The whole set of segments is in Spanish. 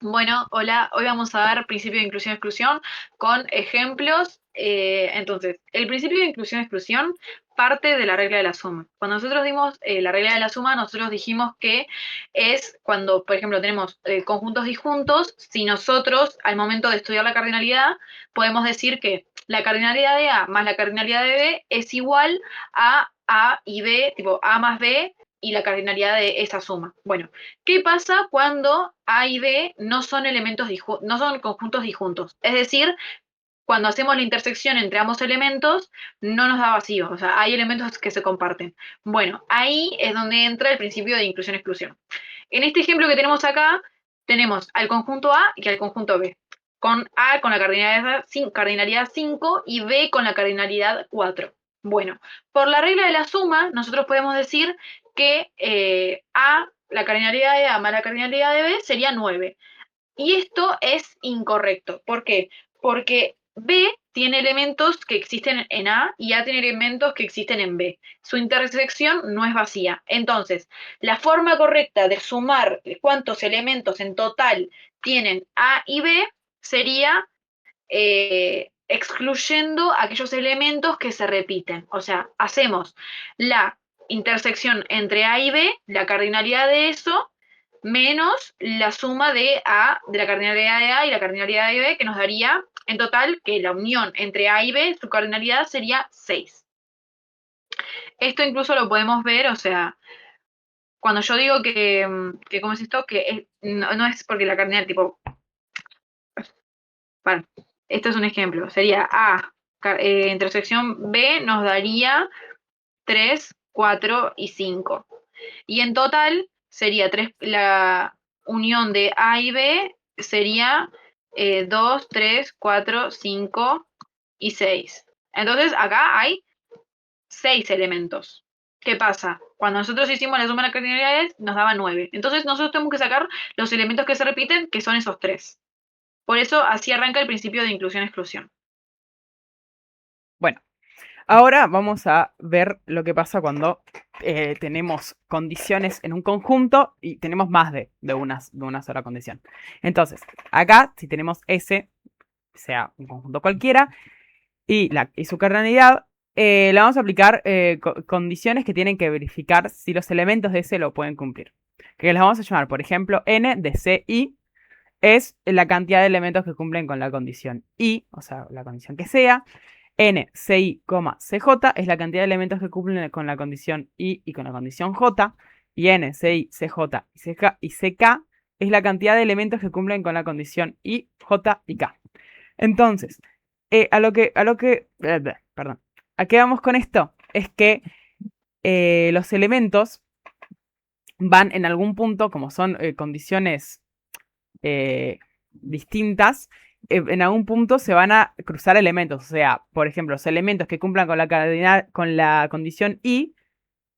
Bueno, hola, hoy vamos a ver principio de inclusión-exclusión con ejemplos. Entonces, el principio de inclusión-exclusión parte de la regla de la suma. Cuando nosotros dimos la regla de la suma, nosotros dijimos que es cuando, por ejemplo, tenemos conjuntos disjuntos, si nosotros al momento de estudiar la cardinalidad podemos decir que la cardinalidad de A más la cardinalidad de B es igual a A y B, tipo A más B y la cardinalidad de esa suma. Bueno, ¿qué pasa cuando A y B no son no son conjuntos disjuntos? Es decir, cuando hacemos la intersección entre ambos elementos, no nos da vacío, o sea, hay elementos que se comparten. Bueno, ahí es donde entra el principio de inclusión-exclusión. En este ejemplo que tenemos acá, tenemos al conjunto A y al conjunto B. Con A con la cardinalidad 5 y B con la cardinalidad 4. Bueno, por la regla de la suma, nosotros podemos decir que A, la cardinalidad de A más la cardinalidad de B sería 9. Y esto es incorrecto. ¿Por qué? Porque B tiene elementos que existen en A y A tiene elementos que existen en B. Su intersección no es vacía. Entonces, la forma correcta de sumar cuántos elementos en total tienen A y B sería excluyendo aquellos elementos que se repiten. O sea, hacemos la intersección entre A y B, la cardinalidad de eso, menos la suma de A, de la cardinalidad de A y la cardinalidad de B, que nos daría en total que la unión entre A y B, su cardinalidad sería 6. Esto incluso lo podemos ver, o sea, cuando yo digo que ¿cómo es esto? No es porque la cardinalidad, tipo, bueno, esto es un ejemplo, sería A, intersección B nos daría 3, 4 y 5. Y en total sería 3, la unión de A y B sería 2, 3, 4, 5 y 6. Entonces acá hay 6 elementos. ¿Qué pasa? Cuando nosotros hicimos la suma de las cardinalidades nos daba 9. Entonces nosotros tenemos que sacar los elementos que se repiten, que son esos 3. Por eso así arranca el principio de inclusión-exclusión. Bueno, ahora vamos a ver lo que pasa cuando tenemos condiciones en un conjunto y tenemos más de una sola condición. Entonces, acá, si tenemos S, sea un conjunto cualquiera, y su cardinalidad, le vamos a aplicar condiciones que tienen que verificar si los elementos de S lo pueden cumplir. Que las vamos a llamar, por ejemplo, n de CI es la cantidad de elementos que cumplen con la condición I, o sea, la condición que sea. N, CI, CJ es la cantidad de elementos que cumplen con la condición I y con la condición J. Y N, CI, CJ y CK es la cantidad de elementos que cumplen con la condición I, J y K. Entonces, perdón, ¿a qué vamos con esto? Es que los elementos van en algún punto, como son condiciones eh, distintas, en algún punto se van a cruzar elementos. O sea, por ejemplo, los elementos que cumplan con la condición I,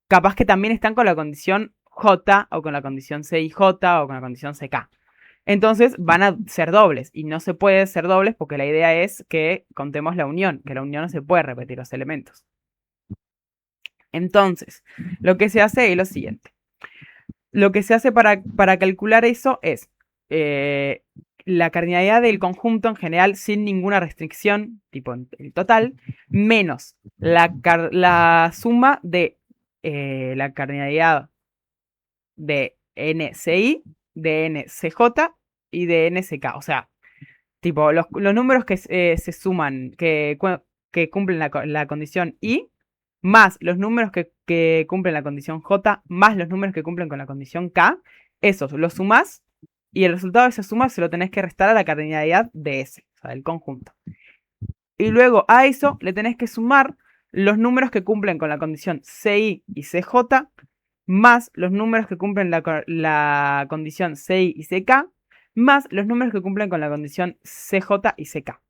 capaz que también están con la condición J, o con la condición CIJ, o con la condición CK. Entonces van a ser dobles, y no se puede ser dobles porque la idea es que contemos la unión, que la unión no se puede repetir los elementos. Entonces, lo que se hace es lo siguiente. Lo que se hace para calcular eso es eh, la cardinalidad del conjunto en general sin ninguna restricción, tipo el total, menos la suma de la cardinalidad de NCI, de NCJ y de NCK. O sea, tipo los números que se suman, que cumplen la condición I, más los números que cumplen la condición J, más los números que cumplen con la condición K, esos los sumás y el resultado de esa suma se lo tenés que restar a la cardinalidad de S, o sea, del conjunto. Y luego a eso le tenés que sumar los números que cumplen con la condición CI y CJ, más los números que cumplen la condición CI y CK, más los números que cumplen con la condición CJ y CK.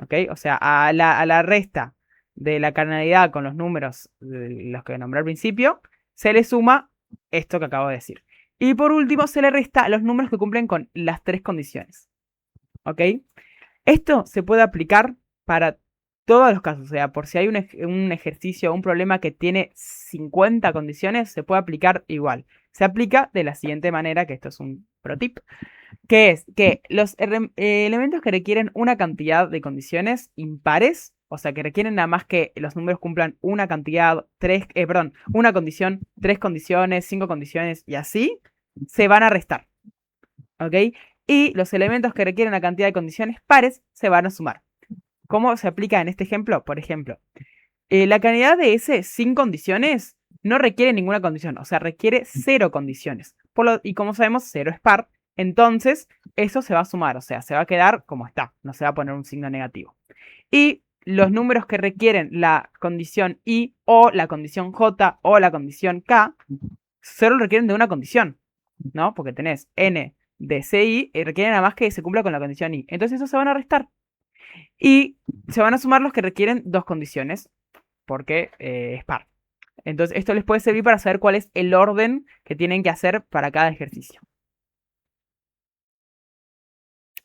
¿Ok? O sea, a la resta de la cardinalidad con los números los que nombré al principio, se le suma esto que acabo de decir. Y por último, se le resta los números que cumplen con las tres condiciones. ¿Ok? Esto se puede aplicar para todos los casos. O sea, por si hay un ejercicio o un problema que tiene 50 condiciones, se puede aplicar igual. se aplica de la siguiente manera, que esto es un pro tip, que es que los elementos que requieren una cantidad de condiciones impares, o sea, que requieren nada más que los números cumplan una cantidad, una condición, 3 condiciones, 5 condiciones y así, se van a restar, ¿ok? Y los elementos que requieren una cantidad de condiciones pares se van a sumar. ¿Cómo se aplica en este ejemplo? Por ejemplo, la cantidad de S sin condiciones no requiere ninguna condición, o sea, requiere 0 condiciones. Y como sabemos, 0 es par, entonces eso se va a sumar, o sea, se va a quedar como está, no se va a poner un signo negativo. Y los números que requieren la condición I o la condición J o la condición K, solo requieren de una condición, ¿no? Porque tenés N de CI y requieren nada más que se cumpla con la condición I. Entonces eso se van a restar. Y se van a sumar los que requieren 2 condiciones, porque es par. Entonces esto les puede servir para saber cuál es el orden que tienen que hacer para cada ejercicio.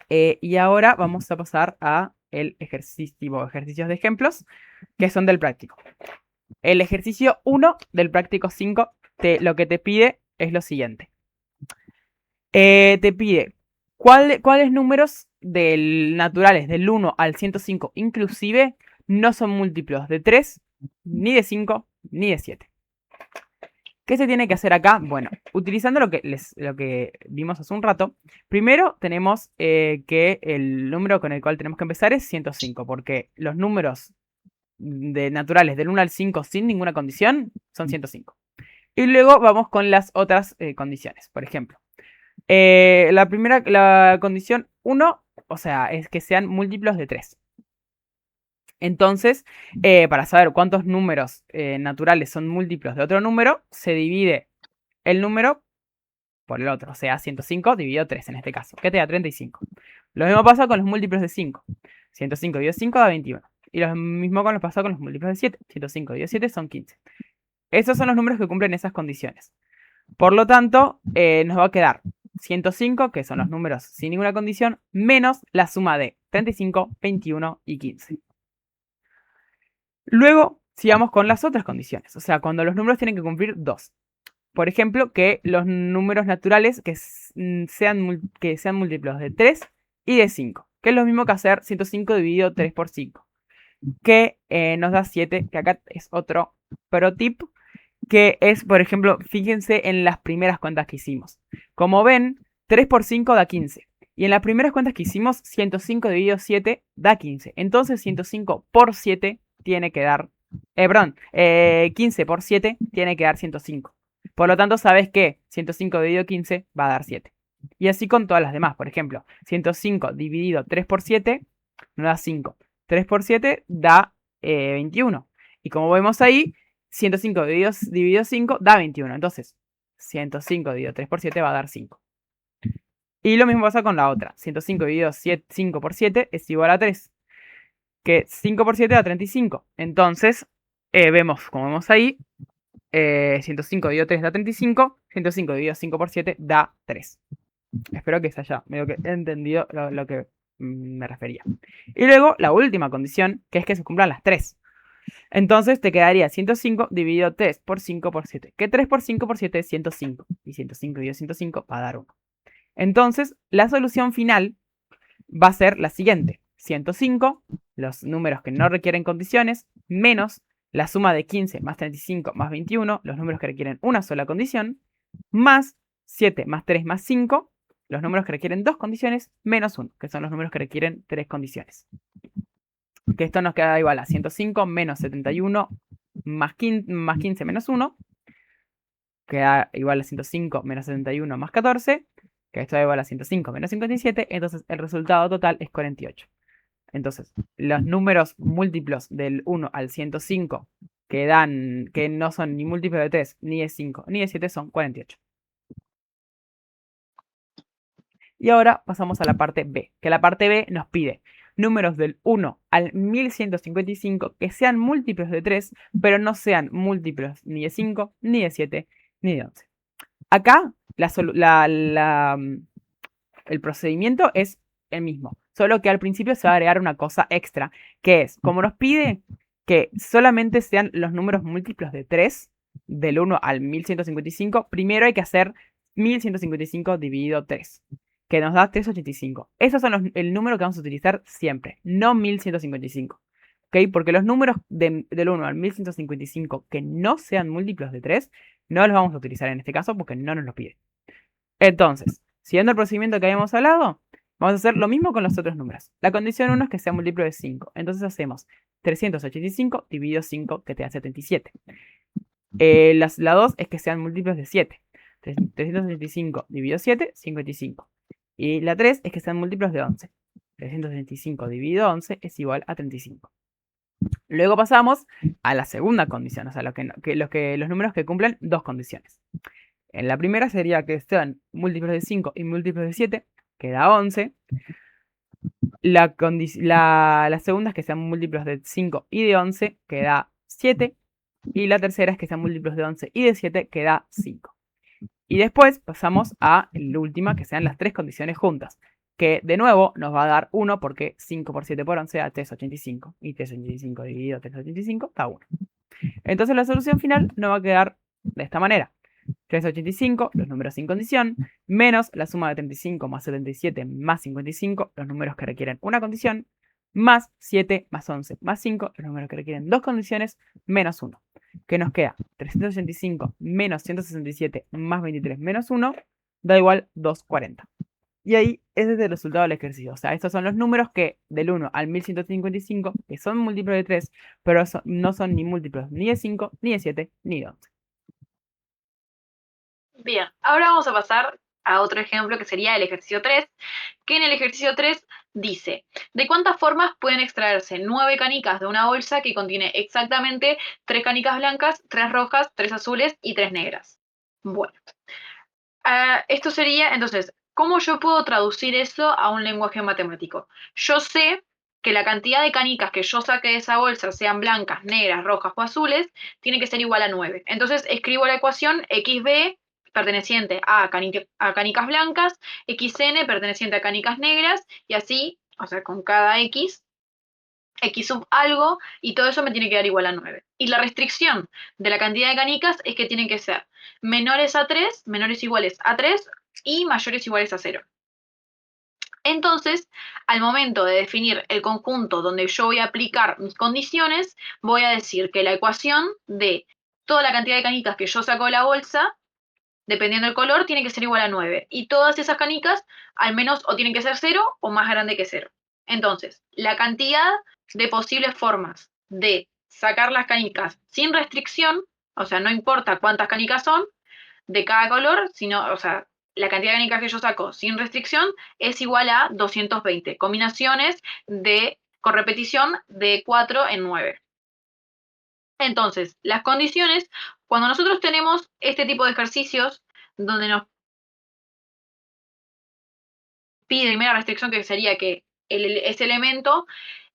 Y ahora vamos a pasar a el ejercicios de ejemplos, que son del práctico. El ejercicio 1 del práctico 5, lo que te pide es lo siguiente. Te pide cuáles números naturales del 1 al 105 inclusive no son múltiplos de 3, ni de 5, ni de 7. ¿Qué se tiene que hacer acá? Bueno, utilizando lo que vimos hace un rato, primero tenemos que el número con el cual tenemos que empezar es 105, porque los números naturales del 1 al 5 sin ninguna condición son 105. Y luego vamos con las otras condiciones. Por ejemplo, la condición 1, o sea, es que sean múltiplos de 3. Entonces, para saber cuántos números naturales son múltiplos de otro número, se divide el número por el otro. O sea, 105 dividido 3 en este caso, que te da 35. Lo mismo pasa con los múltiplos de 5. 105 dividido 5 da 21. Y lo mismo pasa con los múltiplos de 7. 105 dividido 7 son 15. Esos son los números que cumplen esas condiciones. Por lo tanto, nos va a quedar 105, que son los números sin ninguna condición, menos la suma de 35, 21 y 15. Luego, sigamos con las otras condiciones. O sea, cuando los números tienen que cumplir 2. Por ejemplo, que los números naturales que sean múltiplos de 3 y de 5. Que es lo mismo que hacer 105 dividido 3 por 5. Que nos da 7, que acá es otro pro tip. Que es, por ejemplo, fíjense en las primeras cuentas que hicimos. Como ven, 3 por 5 da 15. Y en las primeras cuentas que hicimos, 105 dividido 7 da 15. Entonces 105 por 7 tiene que dar... 15 por 7 tiene que dar 105. Por lo tanto, sabes que 105 dividido 15 va a dar 7. Y así con todas las demás. Por ejemplo, 105 dividido 3 por 7 nos da 5. 3 por 7 da 21. Y como vemos ahí, 105 dividido 5 da 21. Entonces, 105 dividido 3 por 7 va a dar 5. Y lo mismo pasa con la otra. 105 dividido 5 por 7 es igual a 3. Que 5 por 7 da 35. Entonces, como vemos ahí, 105 dividido 3 da 35. 105 dividido 5 por 7 da 3. Espero que se haya medio que entendido lo que me refería. Y luego, la última condición, que es que se cumplan las 3. Entonces te quedaría 105 dividido 3 por 5 por 7. Que 3 por 5 por 7 es 105. Y 105 dividido 105 va a dar 1. Entonces, la solución final va a ser la siguiente. 105, los números que no requieren condiciones, menos la suma de 15 más 35 más 21, los números que requieren una sola condición, más 7 más 3 más 5, los números que requieren 2 condiciones, menos 1, que son los números que requieren 3 condiciones. Que esto nos queda igual a 105 menos 71 más 15 menos 1, queda igual a 105 menos 71 más 14, que esto da igual a 105 menos 57, entonces el resultado total es 48. Entonces, los números múltiplos del 1 al 105 que no son ni múltiplos de 3, ni de 5, ni de 7 son 48. Y ahora pasamos a la parte B, que la parte B nos pide números del 1 al 1155 que sean múltiplos de 3, pero no sean múltiplos ni de 5, ni de 7, ni de 11. Acá el procedimiento es el mismo, solo que al principio se va a agregar una cosa extra, que es, como nos pide que solamente sean los números múltiplos de 3, del 1 al 1155, primero hay que hacer 1155 dividido 3, que nos da 385. Esos son el número que vamos a utilizar siempre, no 1155. ¿Ok? Porque los números del 1 al 1155 que no sean múltiplos de 3, no los vamos a utilizar en este caso porque no nos lo pide. Entonces, siguiendo el procedimiento que habíamos hablado, vamos a hacer lo mismo con los otros números. La condición 1 es que sea múltiplo de 5. Entonces hacemos 385 dividido 5, que te da 77. La 2 es que sean múltiplos de 7. 385 dividido 7, 55. Y la 3 es que sean múltiplos de 11. 365 dividido 11 es igual a 35. Luego pasamos a la segunda condición, o sea, los números que cumplen dos condiciones. En la primera sería que sean múltiplos de 5 y múltiplos de 7, que da 11. La segunda es que sean múltiplos de 5 y de 11, que da 7. Y la tercera es que sean múltiplos de 11 y de 7, que da 5. Y después pasamos a la última, que sean las tres condiciones juntas, que de nuevo nos va a dar 1 porque 5 por 7 por 11 da 385. Y 385 dividido 385 da 1. Entonces la solución final nos va a quedar de esta manera. 385, los números sin condición, menos la suma de 35 más 77 más 55, los números que requieren una condición, más 7 más 11 más 5, los números que requieren dos condiciones, menos 1. Que nos queda 385 menos 167 más 23 menos 1, da igual 240. Y ahí ese es el resultado del ejercicio. O sea, estos son los números que del 1 al 1155, que son múltiplos de 3, pero no son ni múltiplos ni de 5, ni de 7, ni de 11. Bien, ahora vamos a pasar a otro ejemplo que sería el ejercicio 3, que en el ejercicio 3 dice, ¿de cuántas formas pueden extraerse 9 canicas de una bolsa que contiene exactamente 3 canicas blancas, 3 rojas, 3 azules y 3 negras? Bueno, esto sería, entonces, ¿cómo yo puedo traducir eso a un lenguaje matemático? Yo sé que la cantidad de canicas que yo saque de esa bolsa, sean blancas, negras, rojas o azules, tiene que ser igual a 9. Entonces escribo la ecuación XB perteneciente a canicas blancas, XN perteneciente a canicas negras, y así, o sea, con cada X sub algo, y todo eso me tiene que dar igual a 9. Y la restricción de la cantidad de canicas es que tienen que ser menores a 3, menores iguales a 3 y mayores iguales a 0. Entonces, al momento de definir el conjunto donde yo voy a aplicar mis condiciones, voy a decir que la ecuación de toda la cantidad de canicas que yo saco de la bolsa, dependiendo del color, tiene que ser igual a 9. Y todas esas canicas, al menos, o tienen que ser 0 o más grande que 0. Entonces, la cantidad de posibles formas de sacar las canicas sin restricción, o sea, no importa cuántas canicas son de cada color, sino, o sea, la cantidad de canicas que yo saco sin restricción es igual a 220 combinaciones con repetición de 4 en 9. Entonces, las condiciones, cuando nosotros tenemos este tipo de ejercicios donde nos pide primera restricción, que sería que ese elemento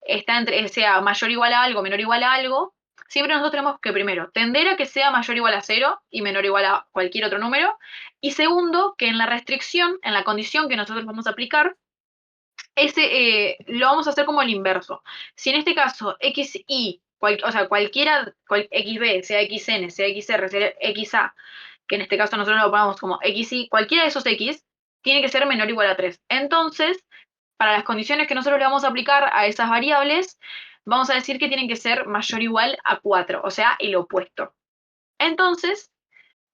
está sea mayor o igual a algo, menor o igual a algo, siempre nosotros tenemos que primero tender a que sea mayor o igual a 0 y menor o igual a cualquier otro número, y segundo, que en la restricción, en la condición que nosotros vamos a aplicar, lo vamos a hacer como el inverso. Si en este caso xy, o sea, cualquiera, xb, sea xn, sea xr, sea xa, que en este caso nosotros lo ponemos como xy, cualquiera de esos x tiene que ser menor o igual a 3. Entonces, para las condiciones que nosotros le vamos a aplicar a esas variables, vamos a decir que tienen que ser mayor o igual a 4, o sea, el opuesto. Entonces,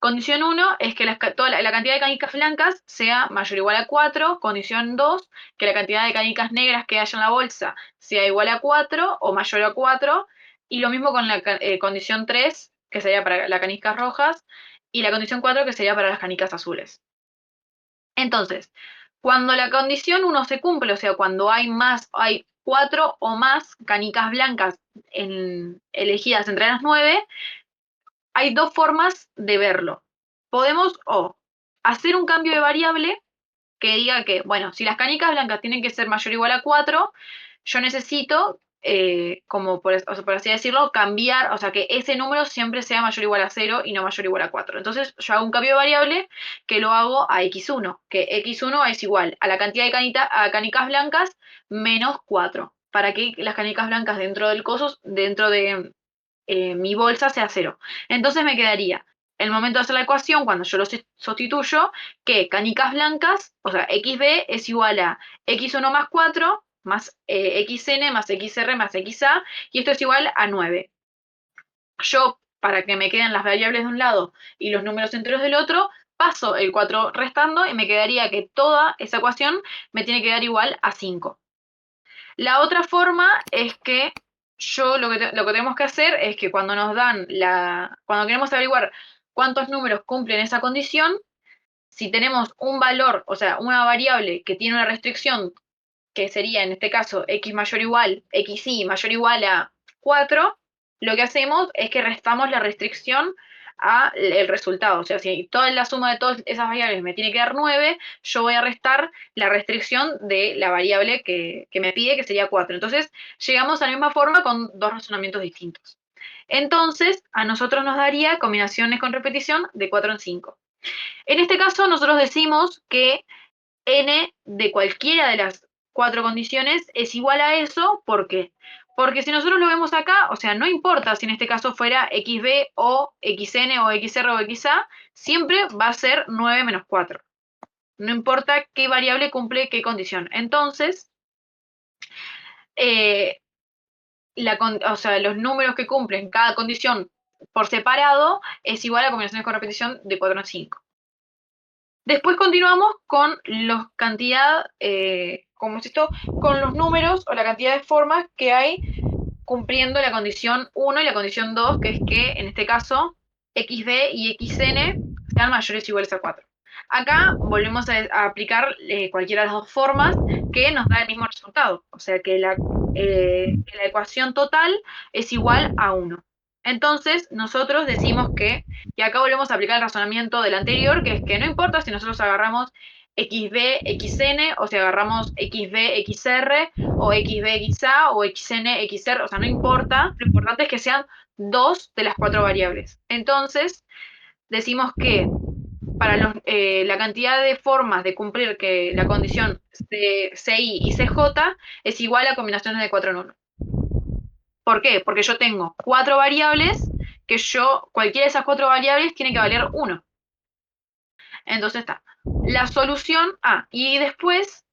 condición 1 es que toda la cantidad de canicas blancas sea mayor o igual a 4. Condición 2, que la cantidad de canicas negras que haya en la bolsa sea igual a 4 o mayor a 4. Y lo mismo con la condición 3, que sería para las canicas rojas, y la condición 4, que sería para las canicas azules. Entonces, cuando la condición 1 se cumple, o sea, cuando hay 4 o más canicas blancas elegidas entre las 9, hay dos formas de verlo. Podemos o hacer un cambio de variable que diga que, bueno, si las canicas blancas tienen que ser mayor o igual a 4, yo necesito, como por así decirlo, cambiar, o sea, que ese número siempre sea mayor o igual a 0 y no mayor o igual a 4. Entonces yo hago un cambio de variable que lo hago a x1, que x1 es igual a la cantidad de canicas blancas menos 4, para que las canicas blancas dentro del coso, dentro de mi bolsa sea 0. Entonces me quedaría, el momento de hacer la ecuación, cuando yo lo sustituyo, que canicas blancas, o sea, xb es igual a x1 más 4 más xn más xr más xa, y esto es igual a 9. Yo, para que me queden las variables de un lado y los números enteros del otro, paso el 4 restando y me quedaría que toda esa ecuación me tiene que dar igual a 5. La otra forma es que lo que tenemos que hacer es que cuando nos dan cuando queremos averiguar cuántos números cumplen esa condición, si tenemos un valor, o sea, una variable que tiene una restricción, que sería en este caso x mayor o igual, xy mayor o igual a 4, lo que hacemos es que restamos la restricción al resultado. O sea, si toda la suma de todas esas variables me tiene que dar 9, yo voy a restar la restricción de la variable que me pide, que sería 4. Entonces, llegamos a la misma forma con dos razonamientos distintos. Entonces, a nosotros nos daría combinaciones con repetición de 4 en 5. En este caso, nosotros decimos que n de cualquiera de las 4 condiciones es igual a eso. ¿Por qué? Porque si nosotros lo vemos acá, o sea, no importa si en este caso fuera xb o xn o xr o xa, siempre va a ser 9 menos 4. No importa qué variable cumple qué condición. Entonces, eh, o sea, los números que cumplen cada condición por separado es igual a combinaciones con repetición de 4 en 5. Después continuamos con la cantidad, ¿cómo es esto? Con los números o la cantidad de formas que hay cumpliendo la condición 1 y la condición 2, que es que en este caso xb y xn sean mayores o iguales a 4. Acá volvemos a aplicar cualquiera de las dos formas que nos da el mismo resultado, o sea que la ecuación total es igual a 1. Entonces nosotros decimos que, y acá volvemos a aplicar el razonamiento del anterior, que es que no importa si nosotros agarramos xb, xn, o si agarramos xb, xr, o xb, xa, o xn, xr, o sea, no importa, lo importante es que sean dos de las 4 variables. Entonces, decimos que para la cantidad de formas de cumplir que la condición CI y CJ es igual a combinaciones de 4 en 1. ¿Por qué? Porque yo tengo 4 variables que cualquiera de esas 4 variables tiene que valer 1. Entonces está la solución A. Y después,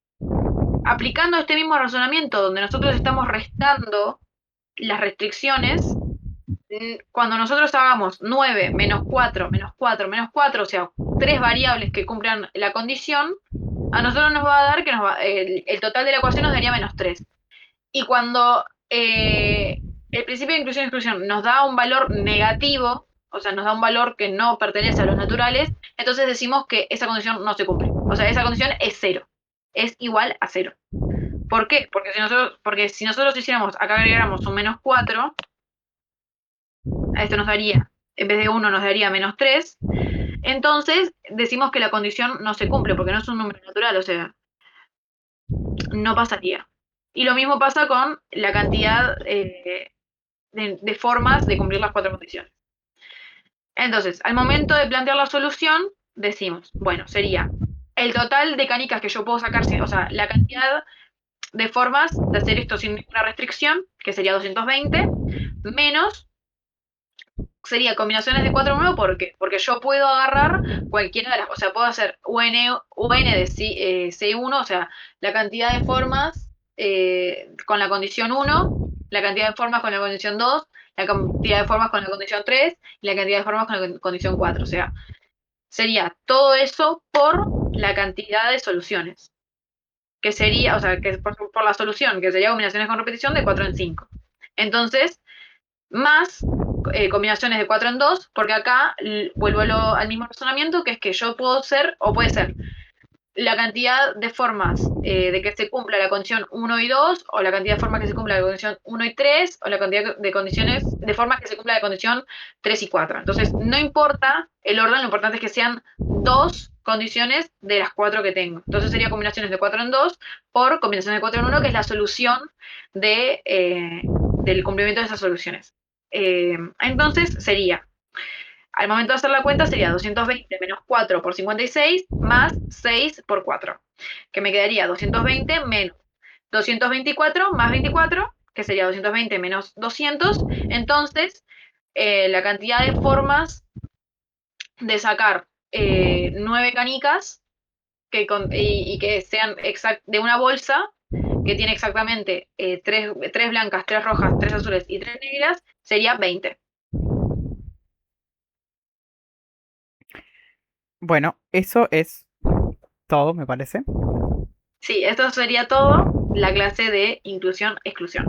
aplicando este mismo razonamiento donde nosotros estamos restando las restricciones, cuando nosotros hagamos 9 menos 4 menos 4 menos 4, o sea, 3 variables que cumplan la condición, a nosotros nos va a dar que el total de la ecuación nos daría menos 3. Y cuando el principio de inclusión y exclusión nos da un valor negativo, o sea, nos da un valor que no pertenece a los naturales, entonces decimos que esa condición no se cumple. O sea, esa condición es 0. Es igual a 0. ¿Por qué? Porque si nosotros hiciéramos, acá agregáramos un menos 4, a esto nos daría, en vez de 1 nos daría menos 3, entonces decimos que la condición no se cumple, porque no es un número natural, o sea, no pasaría. Y lo mismo pasa con la cantidad de formas de cumplir las 4 condiciones. Entonces, al momento de plantear la solución, decimos, bueno, sería el total de canicas que yo puedo sacar, o sea, la cantidad de formas de hacer esto sin ninguna restricción, que sería 220, menos sería combinaciones de 4 en 1, ¿por qué? Porque yo puedo agarrar cualquiera de las, o sea, puedo hacer UN de C1, o sea, la cantidad de formas con la condición 1, la cantidad de formas con la condición 2, la cantidad de formas con la condición 3 y la cantidad de formas con la condición 4. O sea, sería todo eso por la cantidad de soluciones, que sería, o sea, que por la solución, que sería combinaciones con repetición de 4 en 5. Entonces, más combinaciones de 4 en 2, porque acá vuelvo al mismo razonamiento, que es que yo puedo ser, o puede ser, la cantidad de formas de que se cumpla la condición 1 y 2, o la cantidad de formas que se cumpla la condición 1 y 3, o la cantidad de condiciones, de formas que se cumpla la condición 3 y 4. Entonces, no importa el orden, lo importante es que sean dos condiciones de las 4 que tengo. Entonces sería combinaciones de 4 en 2 por combinaciones de 4 en 1, que es la solución del cumplimiento de esas soluciones. Entonces sería, al momento de hacer la cuenta, sería 220 menos 4 por 56 más 6 por 4, que me quedaría 220 menos 224 más 24, que sería 220 menos 200, entonces la cantidad de formas de sacar 9 canicas y que sean de una bolsa que tiene exactamente tres blancas, tres rojas, tres azules y tres negras, sería 20. Bueno, eso es todo, me parece. Sí, esto sería todo la clase de inclusión-exclusión.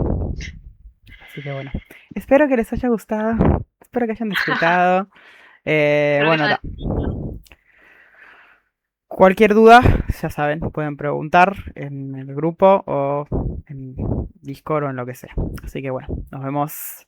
Así que bueno, espero que les haya gustado, espero que hayan disfrutado. Espero que Bueno, hayan... cualquier duda, ya saben, pueden preguntar en el grupo o en Discord o en lo que sea. Así que bueno, nos vemos